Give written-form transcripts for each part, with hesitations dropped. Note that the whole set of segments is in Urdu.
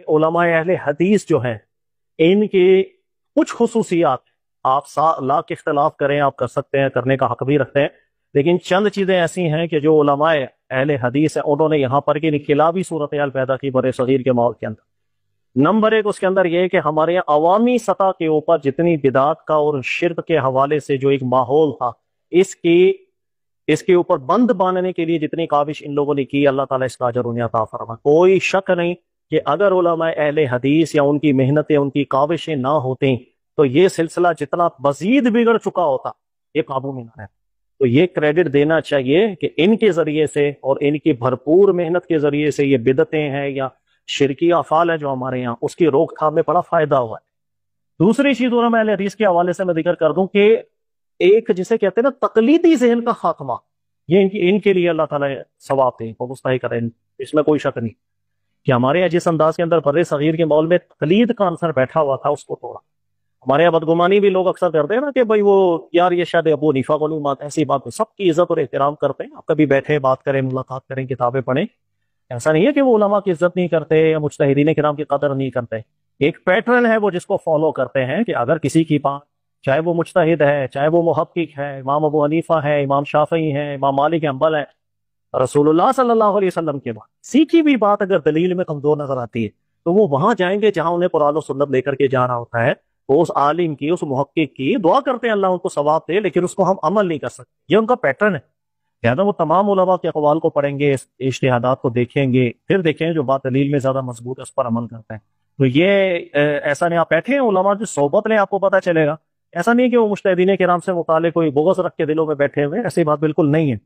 علماء اہل حدیث جو ہیں ان کے کچھ خصوصیات آپ لاکھ اختلاف کریں، آپ کر سکتے ہیں، کرنے کا حق بھی رکھتے ہیں، لیکن چند چیزیں ایسی ہیں کہ جو علماء اہل حدیث ہیں انہوں نے یہاں پر انقلابی صورتحال پیدا کی بر صغیر کے ماحول کے اندر۔ نمبر ایک اس کے اندر یہ کہ ہمارے یہاں عوامی سطح کے اوپر جتنی بدعات کا اور شرک کے حوالے سے جو ایک ماحول تھا، اس کے اوپر بند باندھنے کے لیے جتنی کاوش ان لوگوں نے کی، اللہ تعالیٰ اس کا اجر انہیں عطا فرمائے۔ کوئی شک نہیں کہ اگر علماء اہل حدیث یا ان کی محنتیں، ان کی کاوشیں نہ ہوتیں تو یہ سلسلہ جتنا مزید بگڑ چکا ہوتا، یہ قابو میں نہ ہے۔ تو یہ کریڈٹ دینا چاہیے کہ ان کے ذریعے سے اور ان کی بھرپور محنت کے ذریعے سے یہ بدعتیں ہیں یا شرکی افعال ہے جو ہمارے یہاں، اس کی روک تھام میں بڑا فائدہ ہوا ہے۔ دوسری چیز علماء اہل حدیث کے حوالے سے میں ذکر کر دوں کہ ایک جسے کہتے ہیں نا تقلیدی ذہن کا خاتمہ، یہ ان کے لیے اللہ تعالیٰ ثواب دے کو مستحق کرے، اس میں کوئی شک نہیں کہ ہمارے یہاں جس انداز کے اندر بر صغیر کے ماحول میں تقلید کا عنصر بیٹھا ہوا تھا اس کو توڑا۔ ہمارے یہاں بدگمانی بھی لوگ اکثر کرتے ہیں نا کہ بھائی وہ یار یہ شاید ابو حنیفہ کو نہیں مانتے، ایسی بات سب کی عزت اور احترام کرتے ہیں، آپ کبھی بیٹھے بات کریں، ملاقات کریں، کتابیں پڑھیں، ایسا نہیں ہے کہ وہ علماء کی عزت نہیں کرتے یا مجتہدین کرام کی قدر نہیں کرتے۔ ایک پیٹرن ہے وہ جس کو فالو کرتے ہیں کہ اگر کسی کی بات، چاہے وہ مجتہد ہے، چاہے وہ محقق ہے، امام ابو حنیفہ ہے، امام شافعی ہے، امام مالک حنبل ہے، رسول اللہ صلی اللہ علیہ وسلم کے بعد سیکھی بھی بات اگر دلیل میں کمزور نظر آتی ہے تو وہ وہاں جائیں گے جہاں انہیں قرآن و سنت لے کر کے جانا ہوتا ہے، وہ اس عالم کی، اس محقق کی دعا کرتے ہیں اللہ ان کو ثواب دے، لیکن اس کو ہم عمل نہیں کر سکتے، یہ ان کا پیٹرن ہے۔ لہٰذا وہ تمام علماء کے اقوال کو پڑھیں گے، اجتہادات کو دیکھیں گے، پھر دیکھیں جو بات دلیل میں زیادہ مضبوط ہے اس پر عمل کرتے ہیں۔ تو یہ ایسا نہیں آپ بیٹھے ہیں علماء جو صحبت لیں آپ کو پتہ چلے گا، ایسا نہیں کہ وہ مجتہدین کرام سے متعلق کوئی بغض رکھ کے دلوں میں بیٹھے ہوئے، ایسی بات بالکل نہیں ہے۔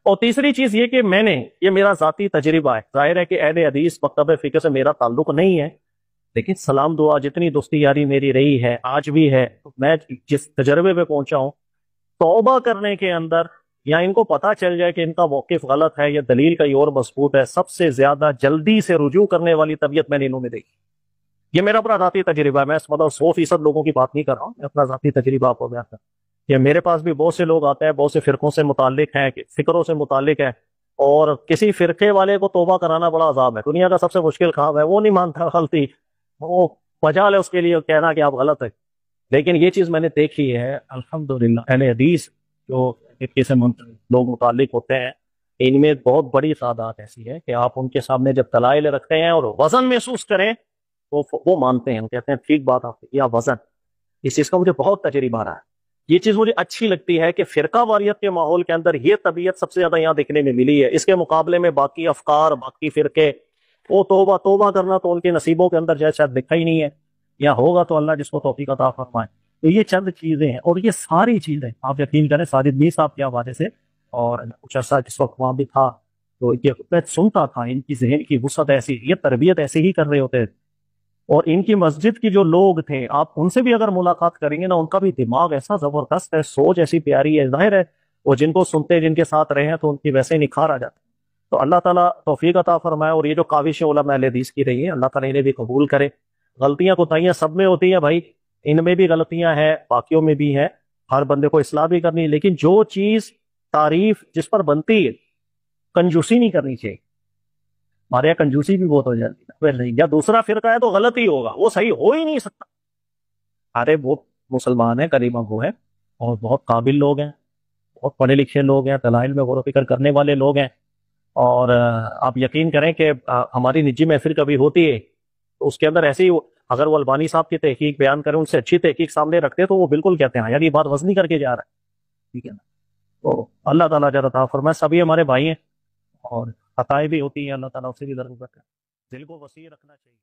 اور تیسری چیز یہ کہ یہ میرا ذاتی تجربہ ہے، ظاہر ہے کہ اہل حدیث مکتب فقہ سے میرا تعلق نہیں ہے، لیکن سلام دعا جتنی دوستی یاری میری رہی ہے آج بھی ہے، تو میں جس تجربے پہ پہنچا ہوں، توبہ کرنے کے اندر یا ان کو پتہ چل جائے کہ ان کا موقف غلط ہے یا دلیل کا اور مضبوط ہے، سب سے زیادہ جلدی سے رجوع کرنے والی طبیعت میں نے انہوں میں دیکھی۔ یہ میرا اپنا ذاتی تجربہ ہے، میں 100% لوگوں کی بات نہیں کر رہا ہوں، میں اپنا ذاتی تجربہ آپ کو بیان کر رہا ہوں۔ کہ میرے پاس بھی بہت سے لوگ آتے ہیں، بہت سے فرقوں سے متعلق ہیں، فکروں سے متعلق ہیں، اور کسی فرقے والے کو توبہ کرانا بڑا عذاب ہے، دنیا کا سب سے مشکل کام ہے، وہ نہیں مانتا غلطی، وہ مجال ہے اس کے لیے کہنا کہ آپ غلط ہے۔ لیکن یہ چیز میں نے دیکھی ہے الحمدللہ، اہل حدیث جو فرقے سے لوگ متعلق ہوتے ہیں ان میں بہت بڑی تعداد ایسی ہے کہ آپ ان کے سامنے جب دلائل رکھتے ہیں اور وزن محسوس کریں تو وہ مانتے ہیں، کہتے ہیں ٹھیک بات آپ یا وزن۔ اس چیز کا مجھے بہت تجربہ رہا ہے، یہ چیز مجھے اچھی لگتی ہے کہ فرقہ واریت کے ماحول کے اندر یہ طبیعت سب سے زیادہ یہاں دیکھنے میں ملی ہے۔ اس کے مقابلے میں باقی افکار، باقی فرقے، وہ توبہ کرنا تو ان کے نصیبوں کے اندر شاید لکھا ہی نہیں ہے، یا ہوگا تو اللہ جس کو توفیق عطا فرمائے۔ تو یہ چند چیزیں ہیں، اور یہ ساری چیزیں آپ یقین کریں ساجد میر صاحب کے حوالے سے، اور کچھ عرصہ جس وقت وہاں بھی تھا تو یہ میں سنتا تھا، ان کی ذہن کی وسعت ایسی، یہ تربیت ایسے ہی کر رہے ہوتے تھے، اور ان کی مسجد کے جو لوگ تھے آپ ان سے بھی اگر ملاقات کریں گے نا، ان کا بھی دماغ ایسا زبردست ہے، سوچ ایسی پیاری ہے، ظاہر ہے وہ جن کو سنتے جن کے ساتھ رہے ہیں تو ان کی ویسے ہی نکھار آ جاتا ہے۔ تو اللہ تعالیٰ توفیق عطا فرمائے، اور یہ جو کاوش علماء اہل حدیث کی رہی ہے اللہ تعالیٰ انہیں بھی قبول کرے۔ غلطیاں کوتاہیاں سب میں ہوتی ہیں بھائی، ان میں بھی غلطیاں ہیں، باقیوں میں بھی ہیں، ہر بندے کو اصلاح بھی کرنی ہے، لیکن جو چیز تعریف جس پر بنتی ہے کنجوسی نہیں کرنی چاہیے۔ ہمارے یہاں کنجوسی بھی بہت ہو جاتی ہے، یا دوسرا فرقہ ہے تو غلط ہی ہوگا، وہ صحیح ہو ہی نہیں سکتا۔ ارے وہ مسلمان ہیں، کلمہ گو ہیں، اور بہت قابل لوگ ہیں، بہت پڑھے لکھے لوگ ہیں، دلائل میں غور و فکر کرنے والے لوگ ہیں، اور آپ یقین کریں کہ ہماری نجی محفل کبھی ہوتی ہے تو اس کے اندر ایسے ہی اگر وہ البانی صاحب کی تحقیق بیان کریں، ان سے اچھی تحقیق سامنے رکھتے تو وہ بالکل کہتے ہیں یار یہ بات وزنی کر کے جا رہا ہے، ٹھیک ہے نا۔ تو اللہ تعالیٰ اجر عطا فرمائے، سبھی ہمارے بھائی ہیں، اور خطائیں بھی ہوتی ہیں، اللہ تعالیٰ اسے بھی درگزر کرے، دل کو وسیع رکھنا چاہیے۔